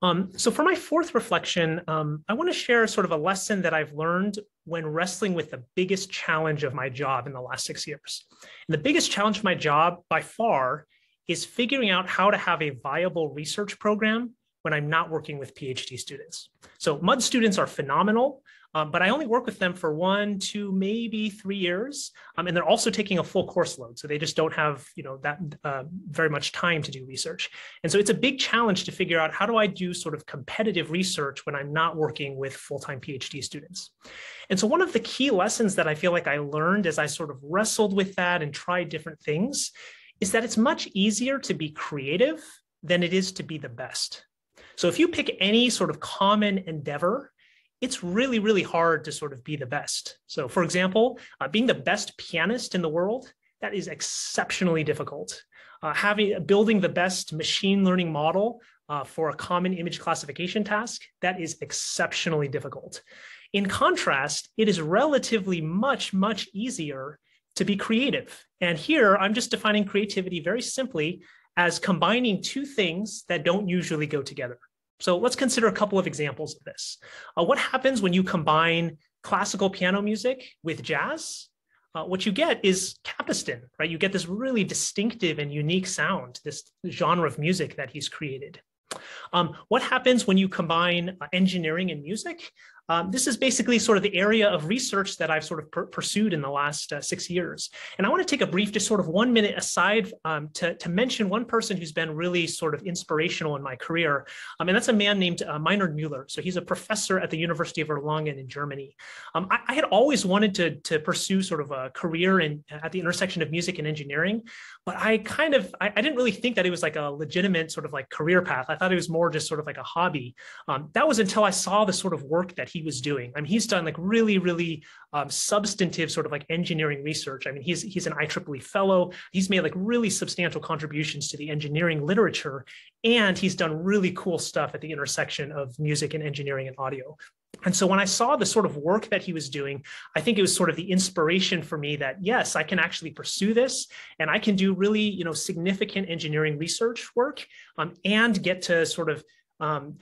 So for my fourth reflection, I want to share sort of a lesson that I've learned when wrestling with the biggest challenge of my job in the last 6 years. And the biggest challenge of my job by far is figuring out how to have a viable research program when I'm not working with PhD students. So MUD students are phenomenal, but I only work with them for 1, 2, maybe 3 years. And they're also taking a full course load. So they just don't have, that very much time to do research. And so it's a big challenge to figure out, how do I do sort of competitive research when I'm not working with full-time PhD students? And so one of the key lessons that I feel like I learned as I sort of wrestled with that and tried different things is that it's much easier to be creative than it is to be the best. So if you pick any sort of common endeavor, it's really, really hard to sort of be the best. So for example, being the best pianist in the world, that is exceptionally difficult. Building the best machine learning model for a common image classification task, that is exceptionally difficult. In contrast, it is relatively much, much easier to be creative. And here I'm just defining creativity very simply as combining two things that don't usually go together. So let's consider a couple of examples of this. What happens when you combine classical piano music with jazz? What you get is Capaston, right? You get this really distinctive and unique sound, this genre of music that he's created. What happens when you combine engineering and music? This is basically sort of the area of research that I've sort of pursued in the last 6 years. And I want to take a brief, just sort of 1 minute aside to mention one person who's been really sort of inspirational in my career. And that's a man named Meinrad Müller. So he's a professor at the University of Erlangen in Germany. I had always wanted to pursue sort of a career at the intersection of music and engineering, but I didn't really think that it was like a legitimate sort of like career path. I thought it was more just sort of like a hobby. That was until I saw the sort of work that he was doing. I mean, he's done like really, really substantive sort of like engineering research. I mean, he's an IEEE fellow. He's made like really substantial contributions to the engineering literature, and he's done really cool stuff at the intersection of music and engineering and audio. And so when I saw the sort of work that he was doing, I think it was sort of the inspiration for me that, yes, I can actually pursue this and I can do really, significant engineering research work and get to sort of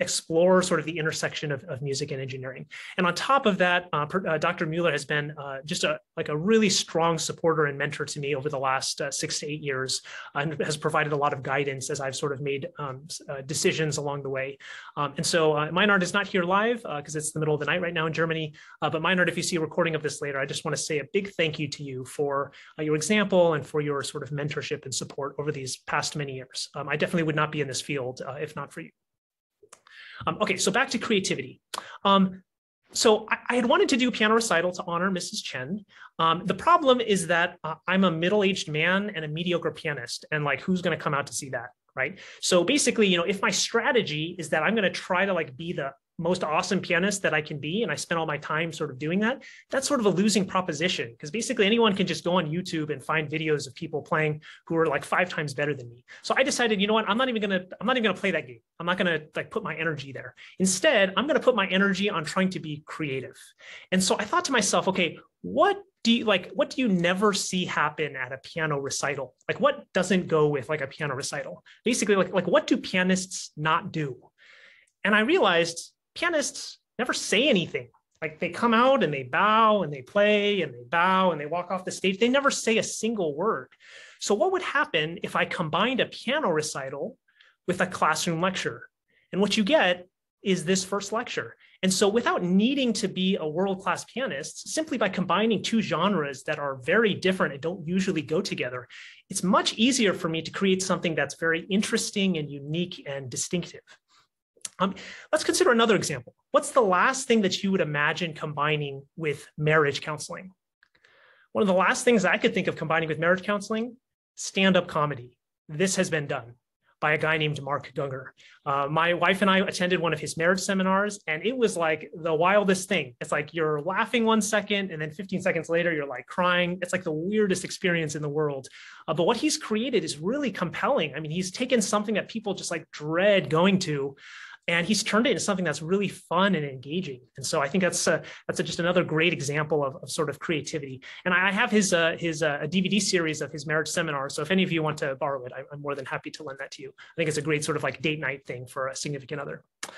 explore sort of the intersection of music and engineering. And on top of that, Dr. Müller has been just a really strong supporter and mentor to me over the last 6 to 8 years, and has provided a lot of guidance as I've sort of made decisions along the way. And so Meinrad is not here live because it's the middle of the night right now in Germany. But Meinrad, if you see a recording of this later, I just want to say a big thank you to you for your example and for your sort of mentorship and support over these past many years. I definitely would not be in this field if not for you. Okay, so back to creativity. So I had wanted to do a piano recital to honor Mrs. Chen. The problem is that I'm a middle-aged man and a mediocre pianist, and like, who's going to come out to see that, right? So basically, if my strategy is that I'm going to try to like be the most awesome pianist that I can be, and I spend all my time sort of doing that, that's sort of a losing proposition, because basically anyone can just go on YouTube and find videos of people playing who are like 5 times better than me. So I decided, you know what, I'm not even gonna play that game. I'm not gonna like put my energy there. Instead, I'm gonna put my energy on trying to be creative. And so I thought to myself, okay, what do you never see happen at a piano recital? Like, what doesn't go with like a piano recital? Basically, like what do pianists not do? And I realized pianists never say anything. Like, they come out and they bow and they play and they bow and they walk off the stage. They never say a single word. So what would happen if I combined a piano recital with a classroom lecture? And what you get is this first lecture. And so without needing to be a world-class pianist, simply by combining two genres that are very different and don't usually go together, it's much easier for me to create something that's very interesting and unique and distinctive. Let's consider another example. What's the last thing that you would imagine combining with marriage counseling? One of the last things I could think of combining with marriage counseling, stand-up comedy. This has been done by a guy named Mark Gungor. My wife and I attended one of his marriage seminars, and it was like the wildest thing. It's like you're laughing 1 second, and then 15 seconds later, you're like crying. It's like the weirdest experience in the world. But what he's created is really compelling. I mean, he's taken something that people just like dread going to, and he's turned it into something that's really fun and engaging. And so I think that's just another great example of sort of creativity. And I have his a DVD series of his marriage seminar. So if any of you want to borrow it, I'm more than happy to lend that to you. I think it's a great sort of like date night thing for a significant other.